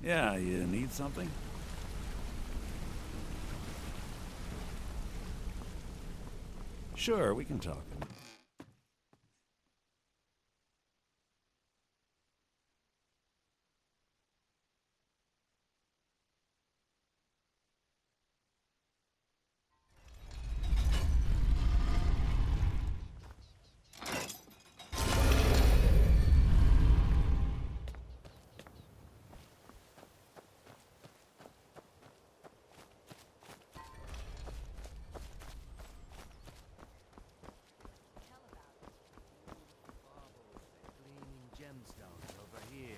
Yeah, you need something? Sure, we can talk. Gleaming gemstones over here.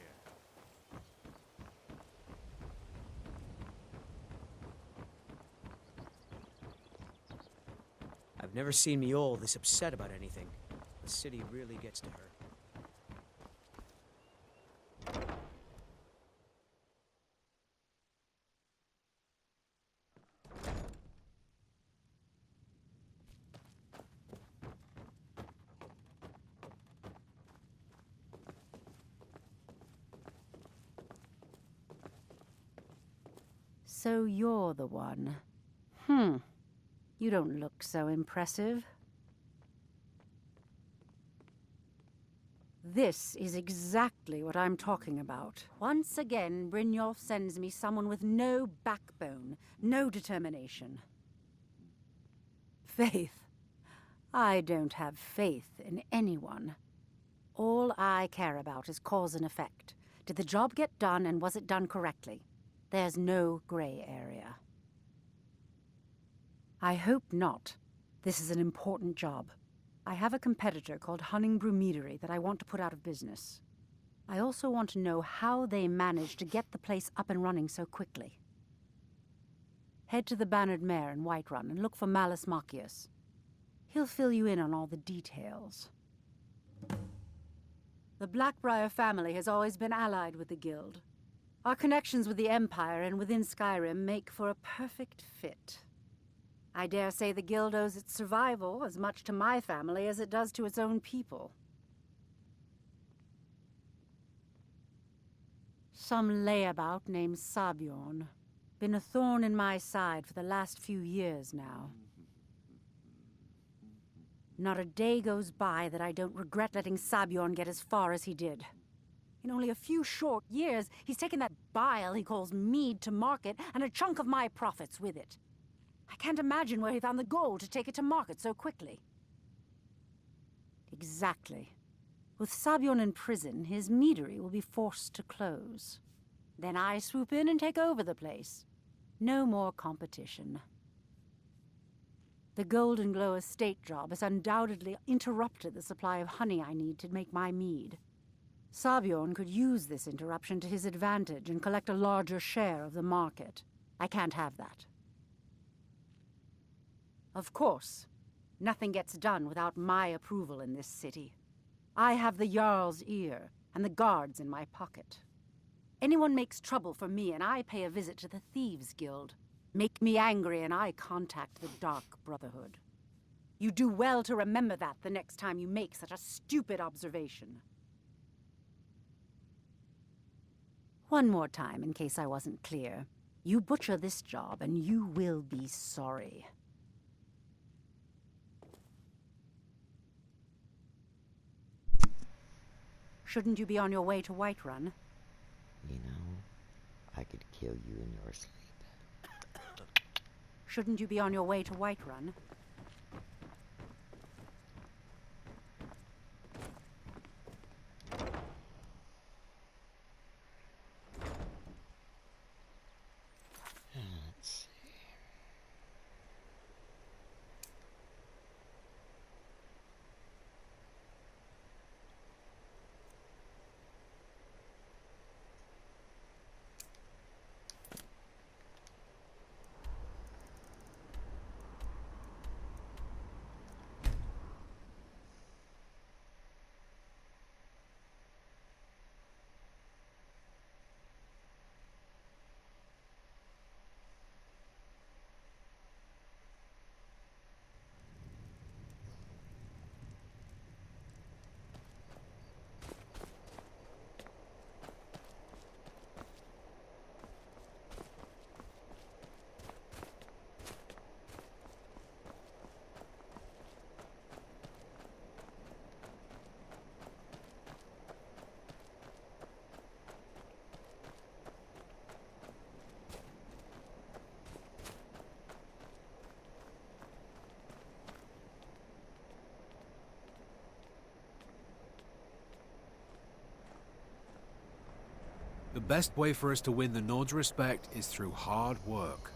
I've never seen Mule this upset about anything. The city really gets to her. So you're the one. You don't look so impressive. This is exactly what I'm talking about. Once again, Brynjolf sends me someone with no backbone, no determination. Faith. I don't have faith in anyone. All I care about is cause and effect. Did the job get done, and was it done correctly? There's no gray area. I hope not. This is an important job. I have a competitor called Hunningbrew Meadery that I want to put out of business. I also want to know how they managed to get the place up and running so quickly. Head to the Bannered Mare in Whiterun and look for Malus Machius. He'll fill you in on all the details. The Blackbriar family has always been allied with the Guild. Our connections with the Empire and within Skyrim make for a perfect fit. I dare say the Guild owes its survival as much to my family as it does to its own people. Some layabout named Sabjorn. Been a thorn in my side for the last few years now. Not a day goes by that I don't regret letting Sabjorn get as far as he did. In only a few short years, he's taken that bile he calls mead to market, and a chunk of my profits with it. I can't imagine where he found the gold to take it to market so quickly. Exactly. With Sabjorn in prison, his meadery will be forced to close. Then I swoop in and take over the place. No more competition. The Golden Glow estate job has undoubtedly interrupted the supply of honey I need to make my mead. Sabjorn could use this interruption to his advantage and collect a larger share of the market. I can't have that. Of course, nothing gets done without my approval in this city. I have the Jarl's ear and the guards in my pocket. Anyone makes trouble for me and I pay a visit to the Thieves' Guild. Make me angry and I contact the Dark Brotherhood. You do well to remember that the next time you make such a stupid observation. One more time, in case I wasn't clear. You butcher this job and you will be sorry. Shouldn't you be on your way to Whiterun? You know, I could kill you in your sleep. Shouldn't you be on your way to Whiterun? Let's see. The best way for us to win the Nord's respect is through hard work.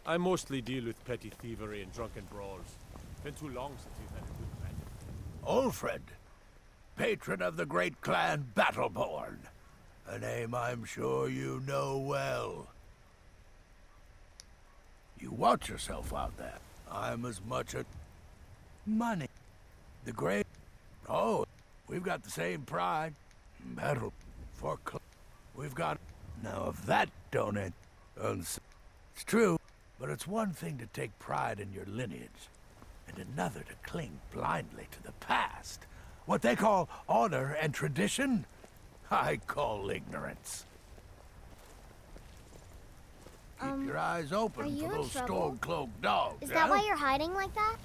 I mostly deal with petty thievery and drunken brawls. Been too long since you've had a good friend. Ulfred, patron of the great clan Battleborn. A name I'm sure you know well. You watch yourself out there. I'm as much a... money. The great... Oh, we've got the same pride. Battle for... We've got... Now if that don't end... It's true, but it's one thing to take pride in your lineage, and another to cling blindly to the past. What they call honor and tradition, I call ignorance. Keep your eyes open for those storm-cloaked dogs. Is that why you're hiding like that?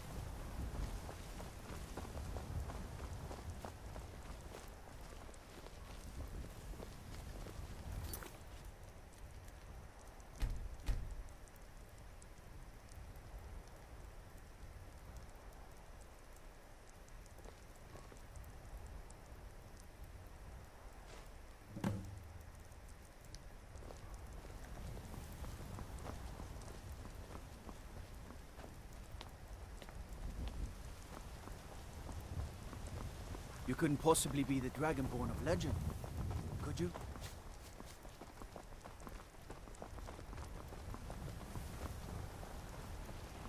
You couldn't possibly be the Dragonborn of legend, could you?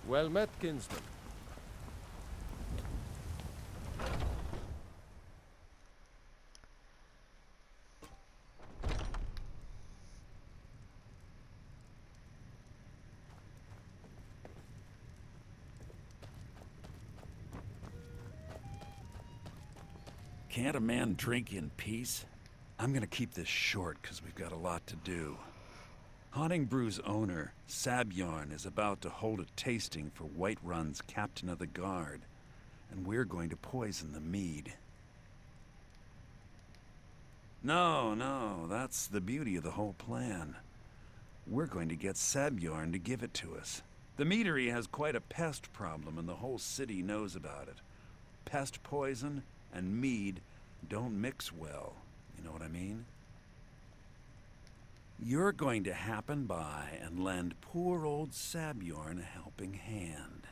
Well met, kinsman. Can't a man drink in peace? I'm gonna keep this short, because we've got a lot to do. Haunting Brew's owner, Sabjorn, is about to hold a tasting for Whiterun's captain of the guard, and we're going to poison the mead. No, that's the beauty of the whole plan. We're going to get Sabjorn to give it to us. The meadery has quite a pest problem, and the whole city knows about it. Pest poison and mead don't mix well, you know what I mean? You're going to happen by and lend poor old Sabjorn a helping hand.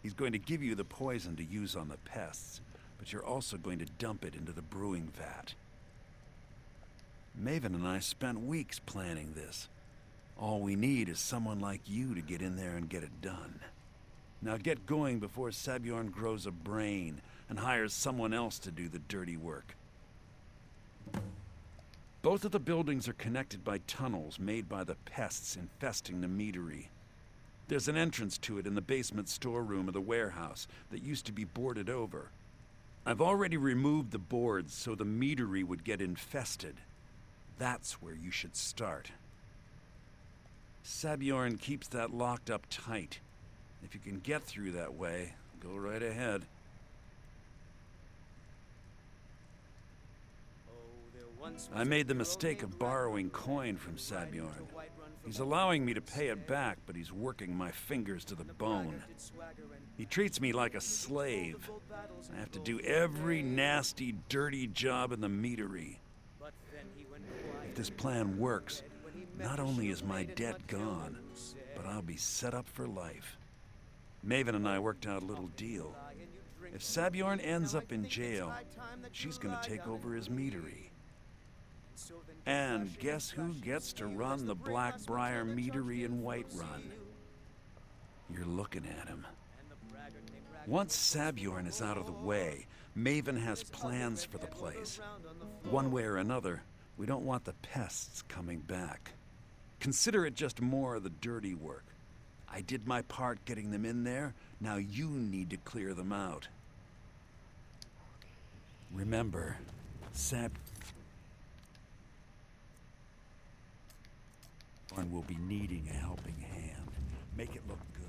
He's going to give you the poison to use on the pests, but you're also going to dump it into the brewing vat. Maven and I spent weeks planning this. All we need is someone like you to get in there and get it done. Now get going before Sabjorn grows a brain and hires someone else to do the dirty work. Both of the buildings are connected by tunnels made by the pests infesting the meadery. There's an entrance to it in the basement storeroom of the warehouse that used to be boarded over. I've already removed the boards so the meadery would get infested. That's where you should start. Sabjorn keeps that locked up tight. If you can get through that way, go right ahead. I made the mistake of borrowing coin from Sabjorn. He's allowing me to pay it back, but he's working my fingers to the bone. He treats me like a slave. I have to do every nasty, dirty job in the meadery. If this plan works, not only is my debt gone, but I'll be set up for life. Maven and I worked out a little deal. If Sabjorn ends up in jail, she's gonna take over his meadery. And guess who gets to run the Blackbriar meadery in Whiterun? You're looking at him. Once Sabjorn is out of the way, Maven has plans for the place. One way or another, we don't want the pests coming back. Consider it just more of the dirty work. I did my part getting them in there, now you need to clear them out. Remember, Sabjorn will be needing a helping hand. Make it look good.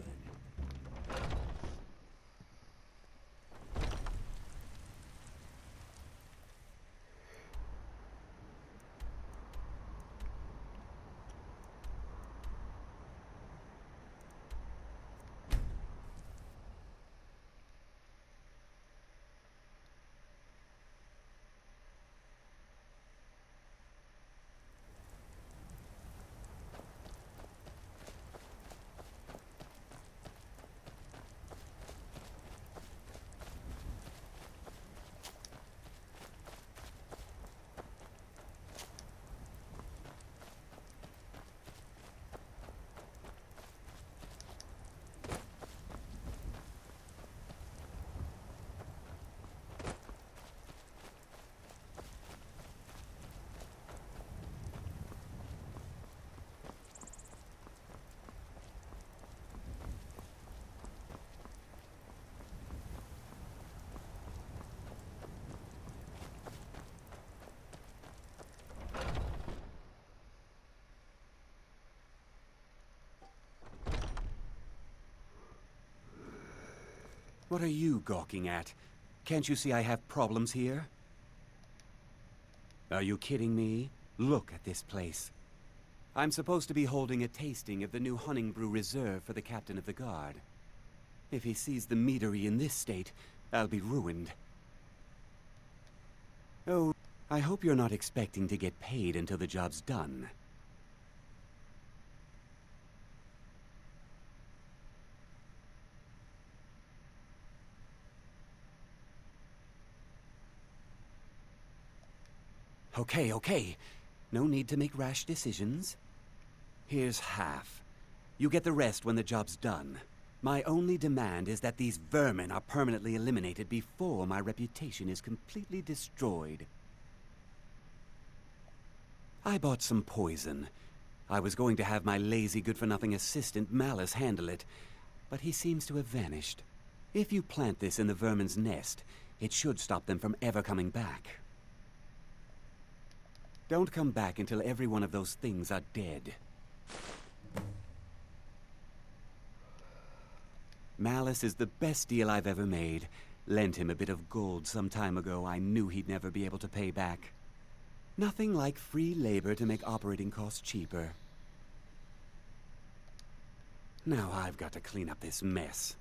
What are you gawking at? Can't you see I have problems here? Are you kidding me? Look at this place. I'm supposed to be holding a tasting of the new Honningbrew Reserve for the captain of the guard. If he sees the meadery in this state, I'll be ruined. Oh, I hope you're not expecting to get paid until the job's done. Okay. No need to make rash decisions. Here's half. You get the rest when the job's done. My only demand is that these vermin are permanently eliminated before my reputation is completely destroyed. I bought some poison. I was going to have my lazy, good-for-nothing assistant Malice handle it, but he seems to have vanished. If you plant this in the vermin's nest, it should stop them from ever coming back. Don't come back until every one of those things are dead. Malice is the best deal I've ever made. Lent him a bit of gold some time ago I knew he'd never be able to pay back. Nothing like free labor to make operating costs cheaper. Now I've got to clean up this mess.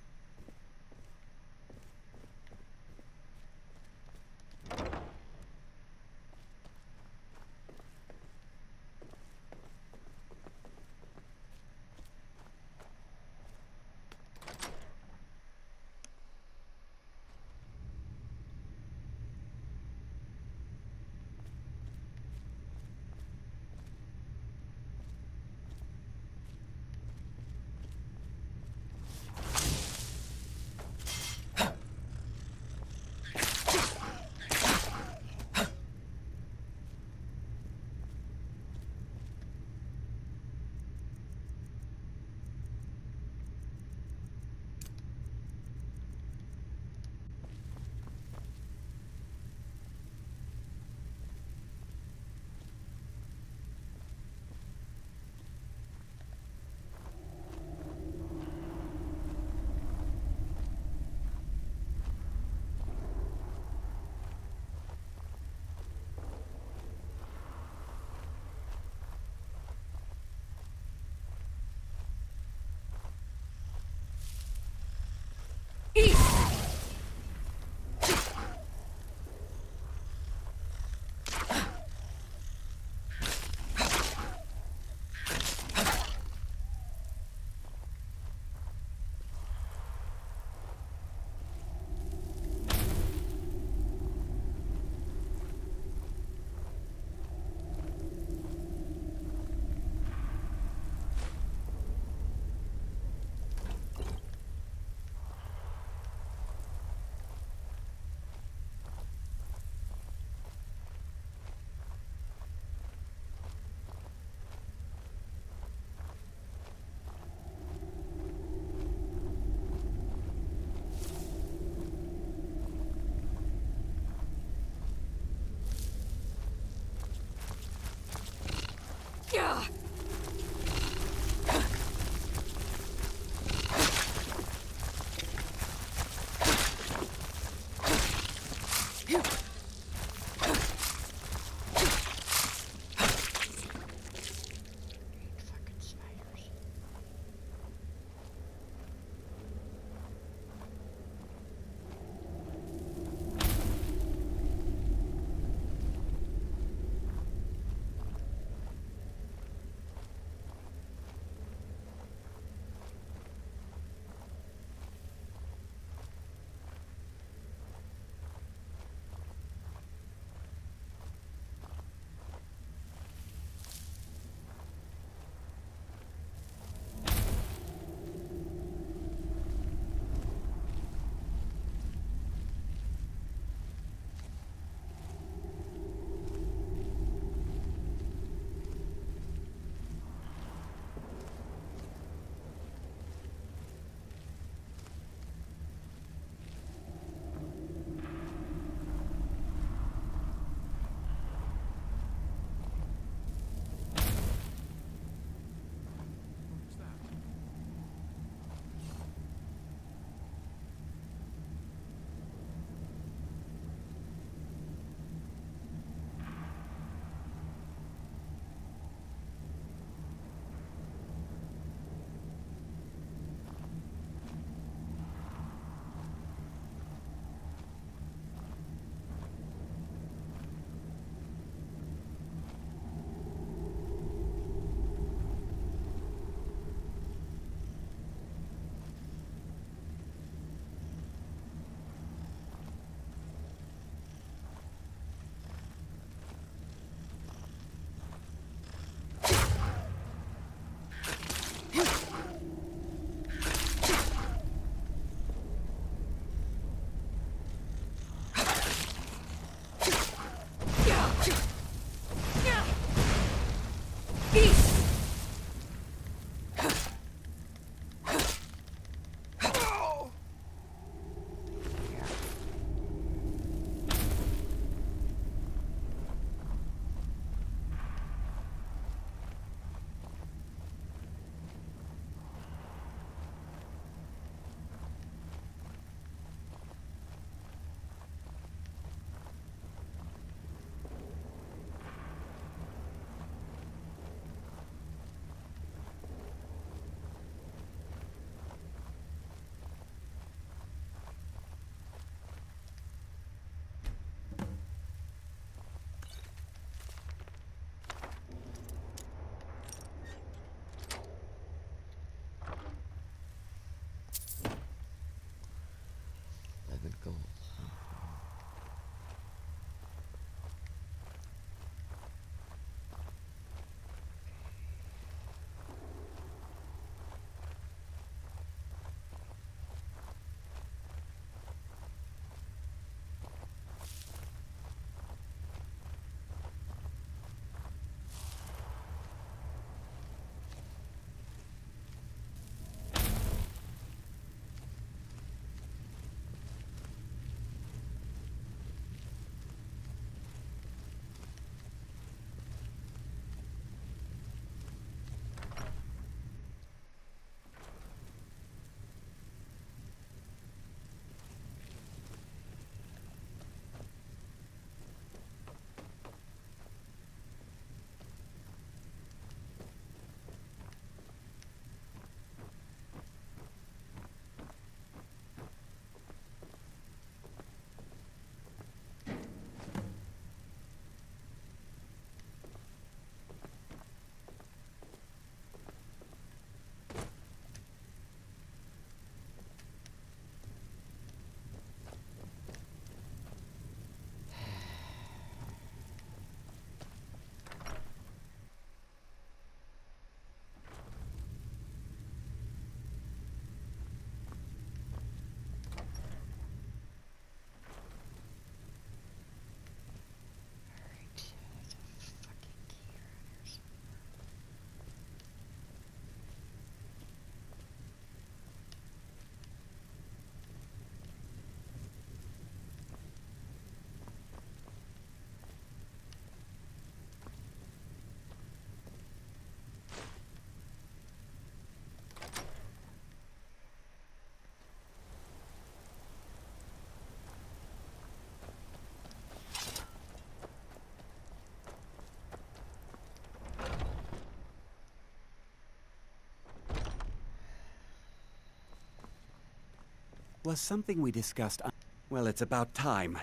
was something we discussed. Well, it's about time.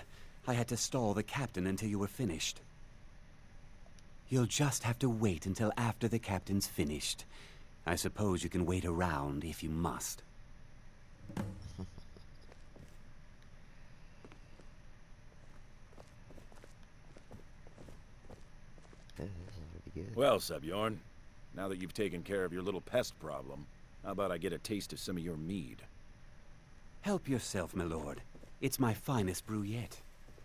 I had to stall the captain until you were finished. You'll just have to wait until after the captain's finished. I suppose you can wait around if you must. Well, Sebjorn, now that you've taken care of your little pest problem, how about I get a taste of some of your mead? Help yourself, my lord. It's my finest brew yet.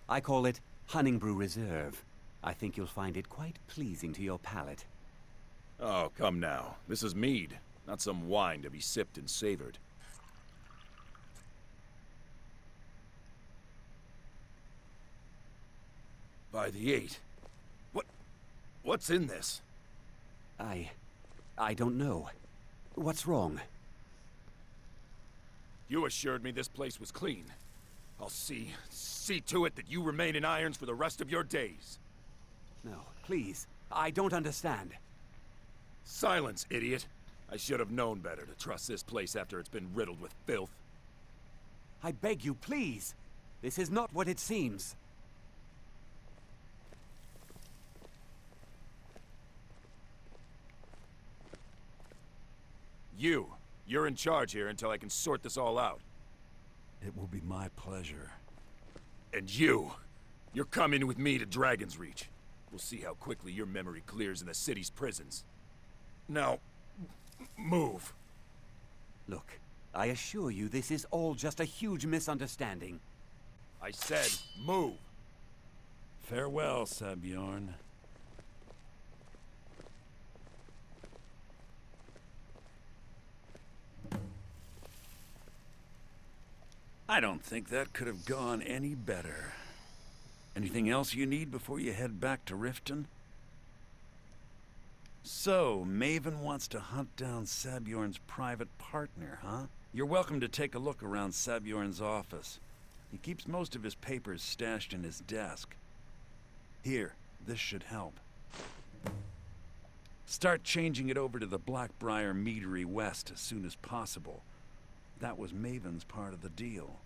I call it Hunning Brew Reserve. I think you'll find it quite pleasing to your palate. Oh, come now. This is mead, not some wine to be sipped and savored. By the 8. What's in this? I don't know. What's wrong? You assured me this place was clean. I'll see to it that you remain in irons for the rest of your days. No, please. I don't understand. Silence, idiot. I should have known better to trust this place after it's been riddled with filth. I beg you, please. This is not what it seems. You're in charge here until I can sort this all out. It will be my pleasure. And you're coming with me to Dragon's Reach. We'll see how quickly your memory clears in the city's prisons. Now, move. Look, I assure you this is all just a huge misunderstanding. I said, move. Farewell, Sebjorn. I don't think that could have gone any better. Anything else you need before you head back to Riften? So, Maven wants to hunt down Sabjorn's private partner, huh? You're welcome to take a look around Sabjorn's office. He keeps most of his papers stashed in his desk. Here, this should help. Start changing it over to the Blackbriar Meadery West as soon as possible. That was Maven's part of the deal.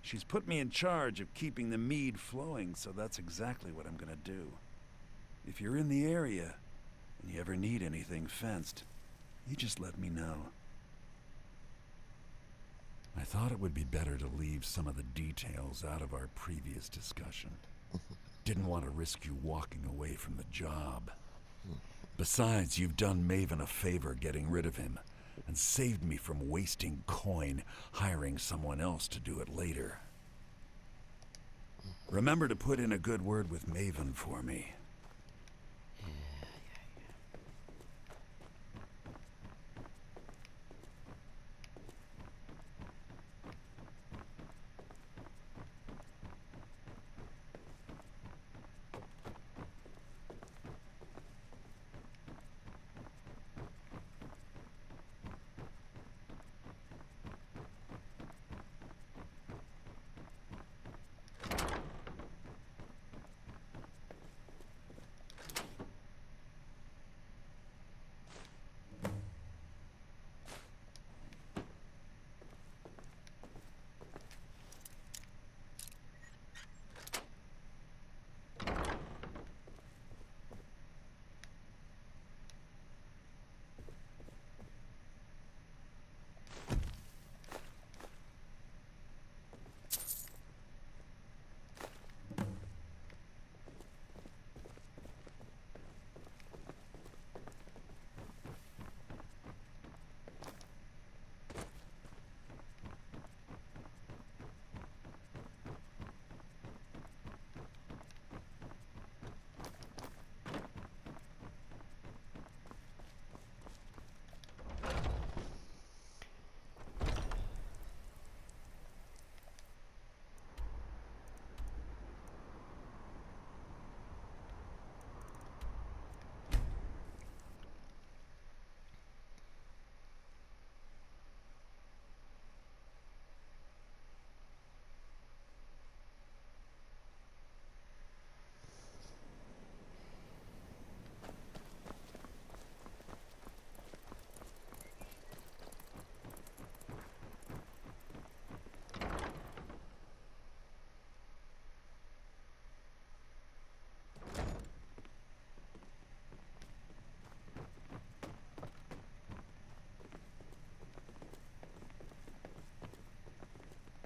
She's put me in charge of keeping the mead flowing, so that's exactly what I'm gonna do. If you're in the area, and you ever need anything fenced, you just let me know. I thought it would be better to leave some of the details out of our previous discussion. Didn't want to risk you walking away from the job. Besides, you've done Maven a favor getting rid of him, and saved me from wasting coin hiring someone else to do it later. Remember to put in a good word with Maven for me.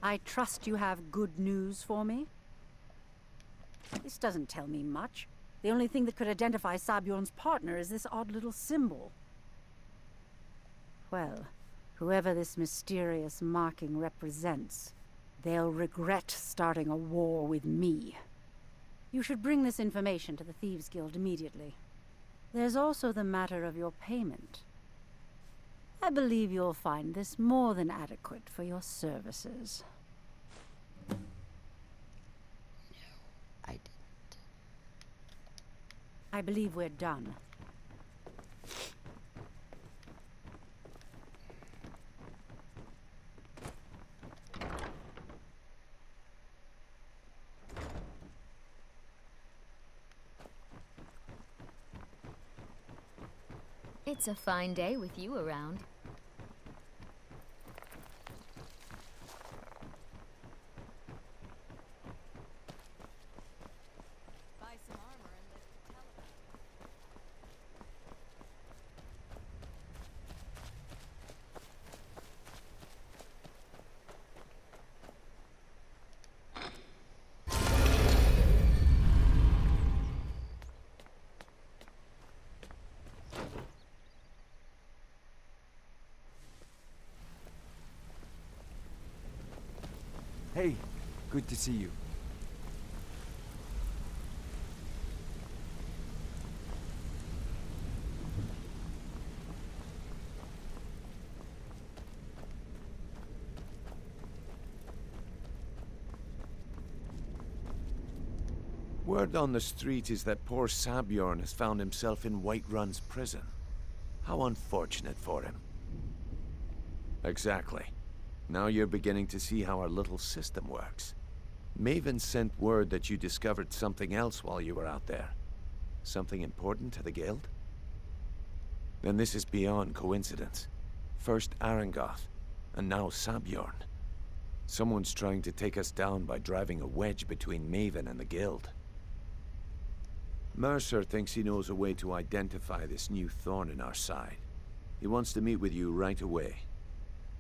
I trust you have good news for me? This doesn't tell me much. The only thing that could identify Sabjorn's partner is this odd little symbol. Well, whoever this mysterious marking represents, they'll regret starting a war with me. You should bring this information to the Thieves' Guild immediately. There's also the matter of your payment. I believe you'll find this more than adequate for your services. I didn't. I believe we're done. It's a fine day with you around. Buy some armor and lift the telephone. Hey, good to see you. Word on the street is that poor Sabjorn has found himself in Whiterun's prison. How unfortunate for him. Exactly. Now you're beginning to see how our little system works. Maven sent word that you discovered something else while you were out there. Something important to the guild? Then this is beyond coincidence. First Arangoth, and now Sabjorn. Someone's trying to take us down by driving a wedge between Maven and the guild. Mercer thinks he knows a way to identify this new thorn in our side. He wants to meet with you right away.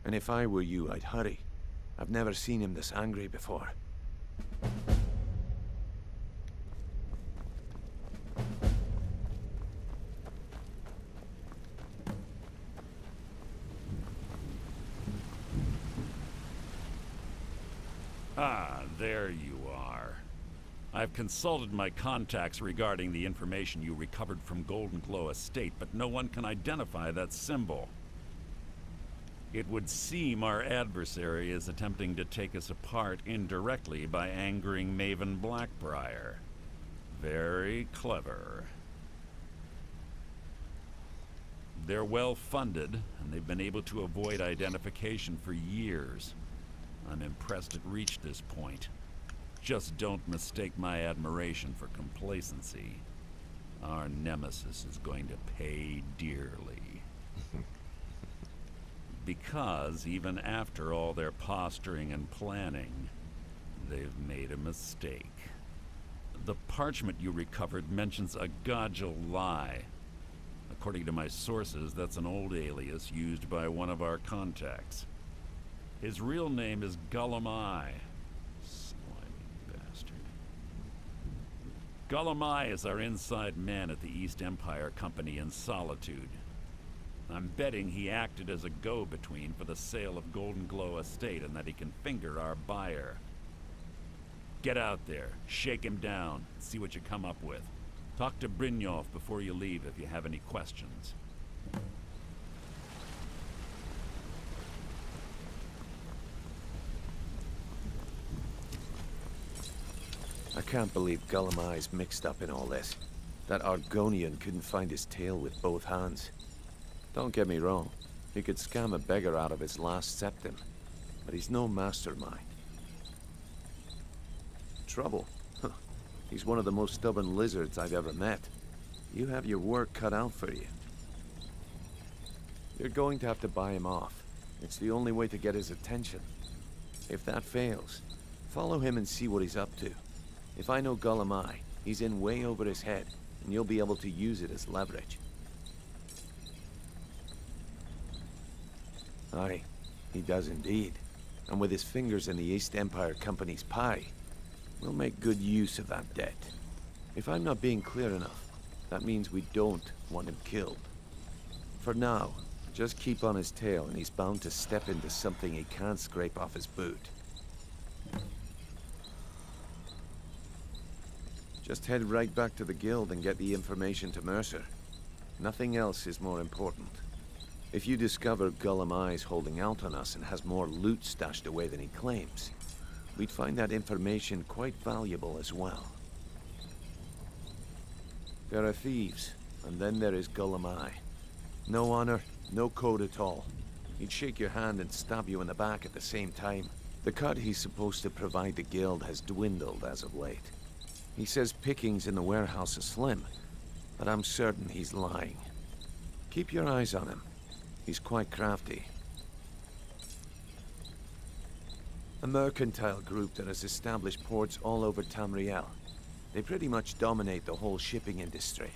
And if I were you, I'd hurry. I've never seen him this angry before. Ah, there you are. I've consulted my contacts regarding the information you recovered from Golden Glow Estate, but no one can identify that symbol. It would seem our adversary is attempting to take us apart indirectly by angering Maven Blackbriar. Very clever. They're well funded, and they've been able to avoid identification for years. I'm impressed it reached this point. Just don't mistake my admiration for complacency. Our nemesis is going to pay dearly. Because even after all their posturing and planning, they've made a mistake. The parchment you recovered mentions a Godjal lie. According to my sources, that's an old alias used by one of our contacts. His real name is Gullum-Eye. Slimy bastard. Gullum-Eye is our inside man at the East Empire Company in Solitude. I'm betting he acted as a go-between for the sale of Golden Glow Estate and that he can finger our buyer. Get out there, shake him down, see what you come up with. Talk to Brynjolf before you leave if you have any questions. I can't believe Gullum-Eye's mixed up in all this. That Argonian couldn't find his tail with both hands. Don't get me wrong, he could scam a beggar out of his last septim, but he's no mastermind. Trouble? Huh. He's one of the most stubborn lizards I've ever met. You have your work cut out for you. You're going to have to buy him off. It's the only way to get his attention. If that fails, follow him and see what he's up to. If I know Gullum-Eye, he's in way over his head, and you'll be able to use it as leverage. Aye, he does indeed. And with his fingers in the East Empire Company's pie, we'll make good use of that debt. If I'm not being clear enough, that means we don't want him killed. For now, just keep on his tail and he's bound to step into something he can't scrape off his boot. Just head right back to the guild and get the information to Mercer. Nothing else is more important. If you discover Gollum Eye's holding out on us and has more loot stashed away than he claims, we'd find that information quite valuable as well. There are thieves, and then there is Gollum Eye. No honor, no code at all. He'd shake your hand and stab you in the back at the same time. The cut he's supposed to provide the guild has dwindled as of late. He says pickings in the warehouse are slim, but I'm certain he's lying. Keep your eyes on him. He's quite crafty. A mercantile group that has established ports all over Tamriel. They pretty much dominate the whole shipping industry.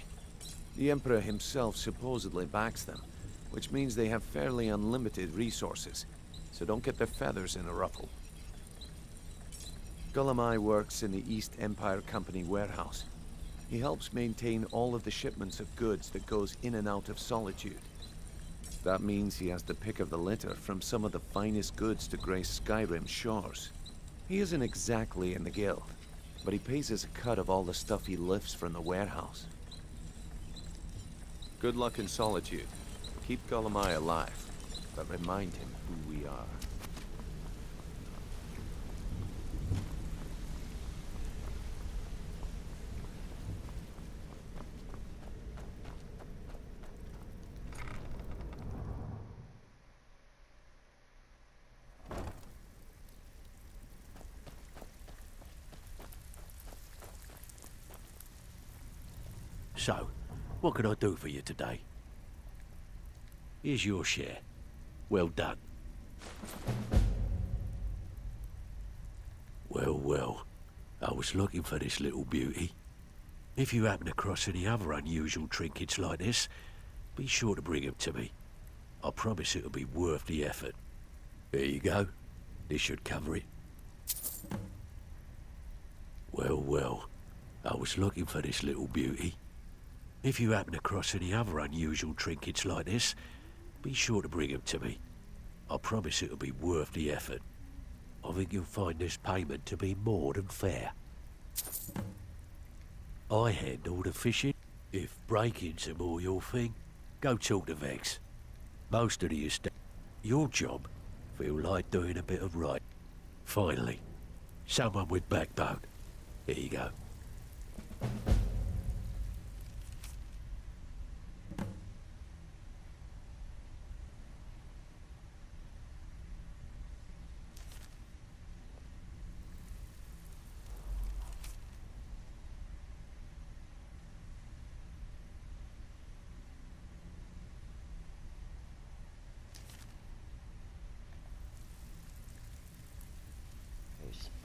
The Emperor himself supposedly backs them, which means they have fairly unlimited resources, so don't get their feathers in a ruffle. Gollum Eye works in the East Empire Company warehouse. He helps maintain all of the shipments of goods that goes in and out of Solitude. That means he has the pick of the litter from some of the finest goods to grace Skyrim's shores. He isn't exactly in the guild, but he pays us a cut of all the stuff he lifts from the warehouse. Good luck in Solitude. Keep Gollum Eye alive, but remind him who we are. So, what can I do for you today? Here's your share. Well done. Well, well. I was looking for this little beauty. If you happen across any other unusual trinkets like this, be sure to bring them to me. I promise it'll be worth the effort. There you go. This should cover it. Well, well. I was looking for this little beauty. If you happen across any other unusual trinkets like this, be sure to bring them to me. I promise it'll be worth the effort. I think you'll find this payment to be more than fair. I handle the fishing. If break-ins are more your thing, go talk to Vex. Most of the estate. Your job, feel like doing a bit of right. Finally, someone with backbone. Here you go.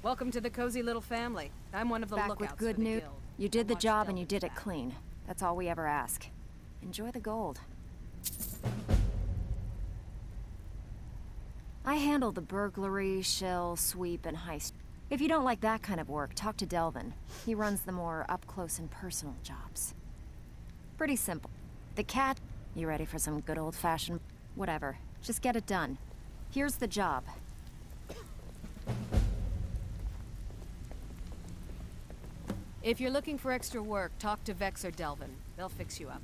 Welcome to the cozy little family. I'm one of the Back lookouts with good for the news. guild. You did the job and you did it clean. That's all we ever ask. Enjoy the gold. I handle the burglary, shell, sweep, and heist. If you don't like that kind of work, talk to Delvin. He runs the more up-close and personal jobs. Pretty simple. The cat... You ready for some good old-fashioned... Whatever. Just get it done. Here's the job. If you're looking for extra work, talk to Vex or Delvin. They'll fix you up.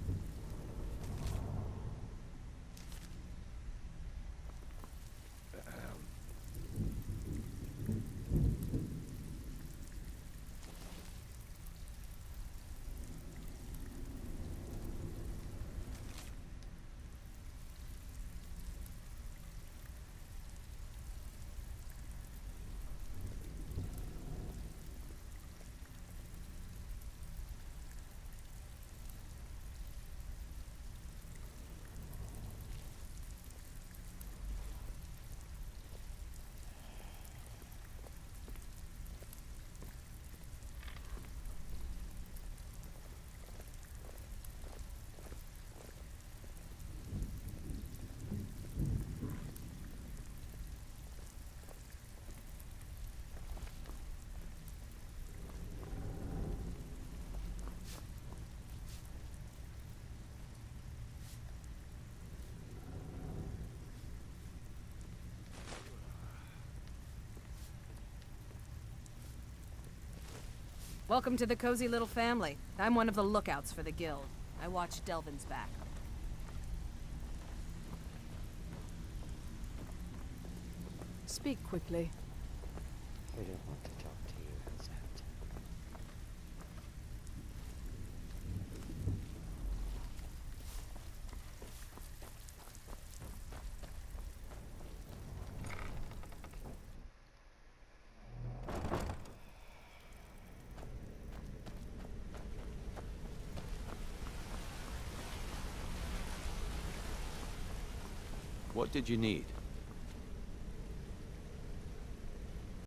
Welcome to the cozy little family. I'm one of the lookouts for the guild. I watch Delvin's back. Speak quickly. I don't want to talk to you, how's that? What did you need?